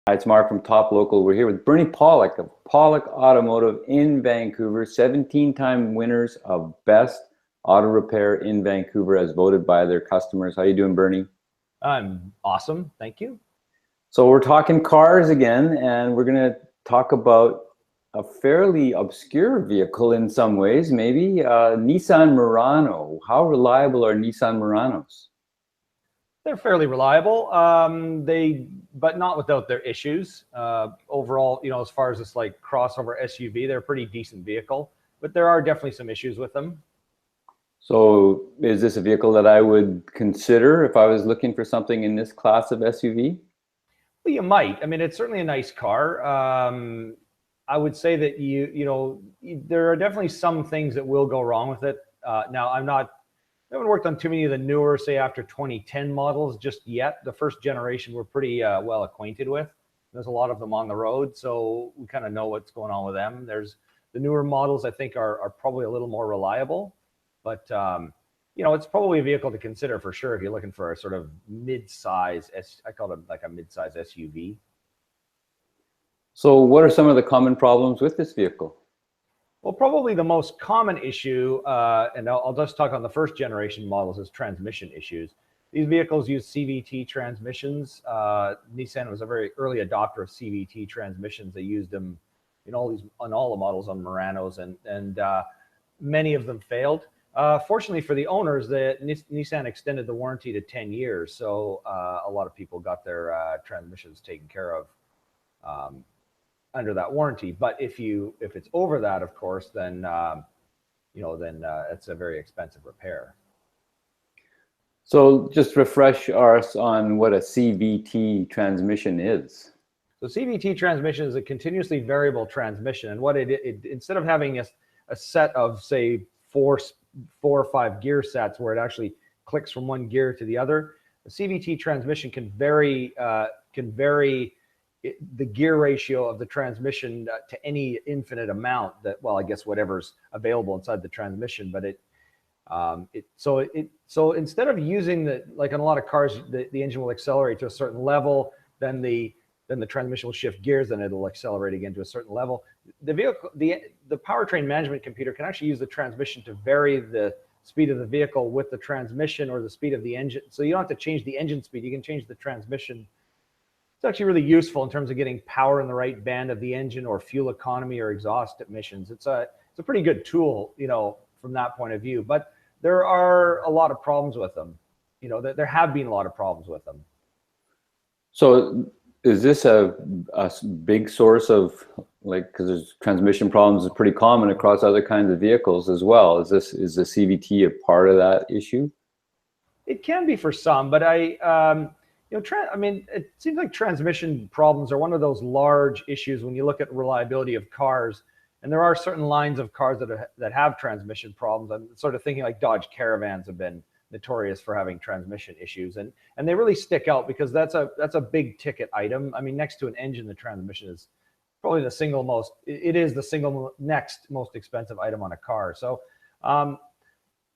Hi, it's Mark from Top Local. We're here with Bernie Pawlik of Pawlik Automotive in Vancouver, 17-time winners of Best Auto Repair in Vancouver as voted by their customers. How you doing, Bernie? I'm awesome, thank you. So we're talking cars again, and we're going to talk about a fairly obscure vehicle in some ways, maybe. Nissan Murano. How reliable are Nissan Muranos? They're fairly reliable, but not without their issues. Overall, as far as this like crossover SUV, they're a pretty decent vehicle, but there are definitely some issues with them. So is this a vehicle that I would consider if I was looking for something in this class of SUV? Well, you might. I mean, it's certainly a nice car. I would say that there are definitely some things that will go wrong with it. Now, I haven't worked on too many of the newer, say after 2010 models just yet. The first generation we're pretty well acquainted with. There's a lot of them on the road, so we kind of know what's going on with them. There's the newer models I think are probably a little more reliable, but it's probably a vehicle to consider for sure if you're looking for a sort of mid-size, I call it like a mid-size SUV. So what are some of the common problems with this vehicle? Well, probably the most common issue, and I'll just talk on the first generation models, is transmission issues. These vehicles use CVT transmissions. Nissan was a very early adopter of CVT transmissions. They used them on all the models on Muranos, and many of them failed. Fortunately for the owners, Nissan extended the warranty to 10 years, so a lot of people got their transmissions taken care of under that warranty. But if it's over that, of course, then it's a very expensive repair. So just refresh us on what a CVT transmission is. So CVT transmission is a continuously variable transmission, and what it instead of having a set of say four or five gear sets where it actually clicks from one gear to the other, the CVT transmission can vary the gear ratio of the transmission to any infinite amount I guess whatever's available inside the transmission. But so instead of using like in a lot of cars, the engine will accelerate to a certain level, then the transmission will shift gears, and it'll accelerate again to a certain level. The powertrain management computer can actually use the transmission to vary the speed of the vehicle with the transmission or the speed of the engine. So you don't have to change the engine speed, you can change the transmission. It's actually really useful in terms of getting power in the right band of the engine, or fuel economy, or exhaust emissions. It's a pretty good tool, from that point of view. But there are a lot of problems with them. There have been a lot of problems with them. So is this a big source of, because there's transmission problems is pretty common across other kinds of vehicles as well. Is the CVT a part of that issue? It can be for some, but it seems like transmission problems are one of those large issues when you look at reliability of cars. And there are certain lines of cars that have transmission problems. I'm sort of thinking like Dodge Caravans have been notorious for having transmission issues, and they really stick out because that's a big ticket item. I mean, next to an engine, the transmission is probably the single next most expensive item on a car. So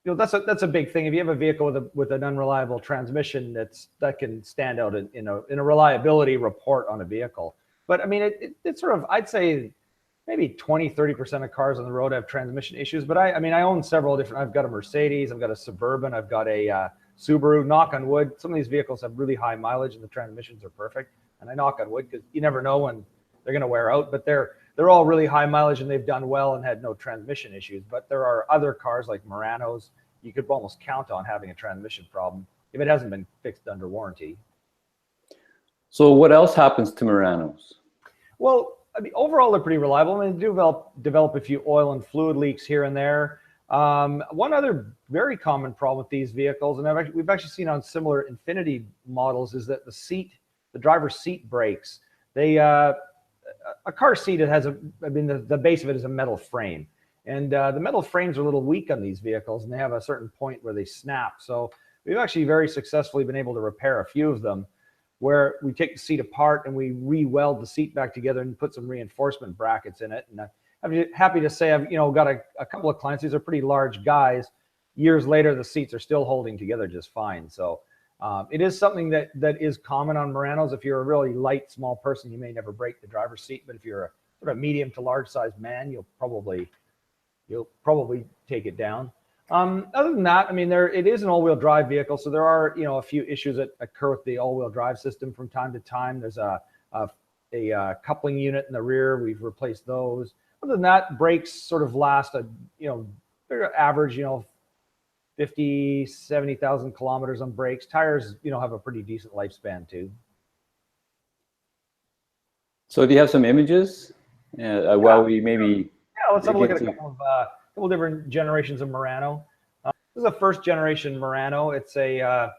that's a big thing. If you have a vehicle with an unreliable transmission, that can stand out in a reliability report on a vehicle. But I mean, it's sort of, I'd say maybe 20-30% of cars on the road have transmission issues. But I own several different. I've got a Mercedes, I've got a Suburban, I've got a Subaru. Knock on wood, some of these vehicles have really high mileage and the transmissions are perfect. And I knock on wood because you never know when they're going to wear out. But they're all really high mileage and they've done well and had no transmission issues. But there are other cars like Muranos you could almost count on having a transmission problem if it hasn't been fixed under warranty. So what else happens to Muranos? Well, I mean, overall, they're pretty reliable. I mean, they do develop a few oil and fluid leaks here and there. One other very common problem with these vehicles, and we've actually seen on similar Infiniti models, is that the driver's seat breaks. A car seat, the base of it is a metal frame. And the metal frames are a little weak on these vehicles, and they have a certain point where they snap. So we've actually very successfully been able to repair a few of them, where we take the seat apart and we re-weld the seat back together and put some reinforcement brackets in it. And I'm happy to say I've got a couple of clients. These are pretty large guys. Years later, the seats are still holding together just fine. So It is something that is common on Muranos. If you're a really light, small person, you may never break the driver's seat. But if you're a sort of medium to large sized man, you'll probably take it down. Other than that, I mean, it is an all-wheel drive vehicle, so there are, you know, a few issues that occur with the all-wheel drive system from time to time. There's a coupling unit in the rear. We've replaced those. Other than that, brakes sort of last they're average, you know, 50, 70,000 kilometers on brakes. Tires, you know, have a pretty decent lifespan too. So do you have some images? Well, we maybe... Yeah, let's have a look at a couple different generations of Murano. This is a first generation Murano. It's a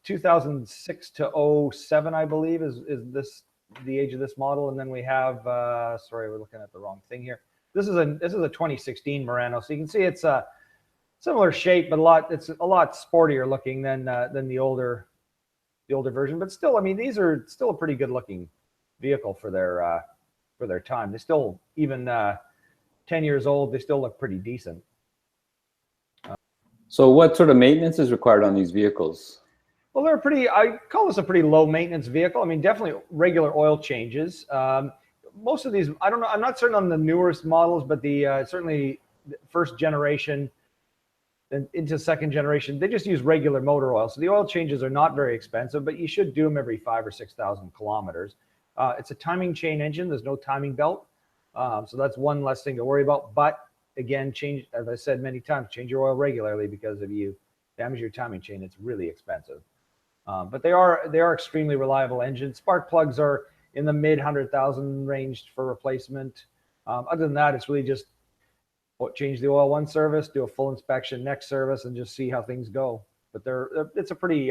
2006 to 07, I believe, is this the age of this model. And then we have, sorry, we're looking at the wrong thing here. This is a 2016 Murano. So you can see it's a similar shape, but it's a lot sportier looking than the older version. But still, I mean, these are still a pretty good looking vehicle for their time. They still, even 10 years old, they still look pretty decent. So what sort of maintenance is required on these vehicles? Well, I call this a pretty low maintenance vehicle. I mean, definitely regular oil changes. Most of these, I don't know, I'm not certain on the newest models, but certainly the first generation and into second generation, they just use regular motor oil. So the oil changes are not very expensive, but you should do them every 5,000 or 6,000 kilometers. It's a timing chain engine. There's no timing belt. So that's one less thing to worry about. But again, as I said many times, change your oil regularly, because if you damage your timing chain, it's really expensive. But they are extremely reliable engines. Spark plugs are in the mid 100,000 range for replacement. Other than that, it's really just change the oil one service, do a full inspection next service, and just see how things go. But it's a pretty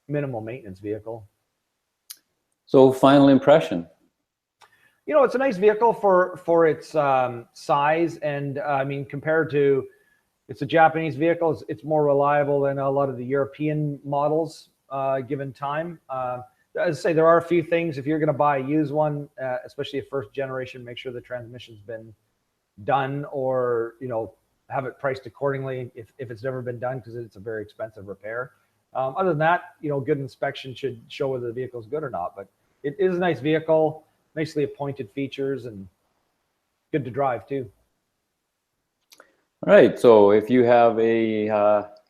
minimal maintenance vehicle. So final impression. You know, it's a nice vehicle for its size, and I mean, compared to, it's a Japanese vehicle, it's more reliable than a lot of the European models given time. As I say, there are a few things. If you're going to buy a used one, especially a first generation, make sure the transmission's been done, or, you know, have it priced accordingly if it's never been done, because it's a very expensive repair. Other than that, you know, good inspection should show whether the vehicle is good or not. But it is a nice vehicle, nicely appointed features, and good to drive too. All right. So if you have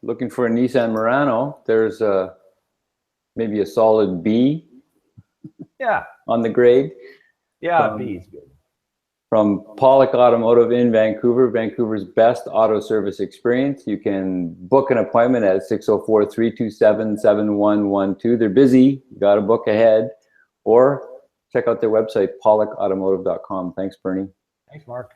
looking for a Nissan Murano, there's maybe a solid B. Yeah. On the grade. Yeah, B is good. From Pawlik Automotive in Vancouver, Vancouver's best auto service experience. You can book an appointment at 604-327-7112. They're busy. You got to book ahead, or check out their website, pawlikautomotive.com. Thanks, Bernie. Thanks, Mark.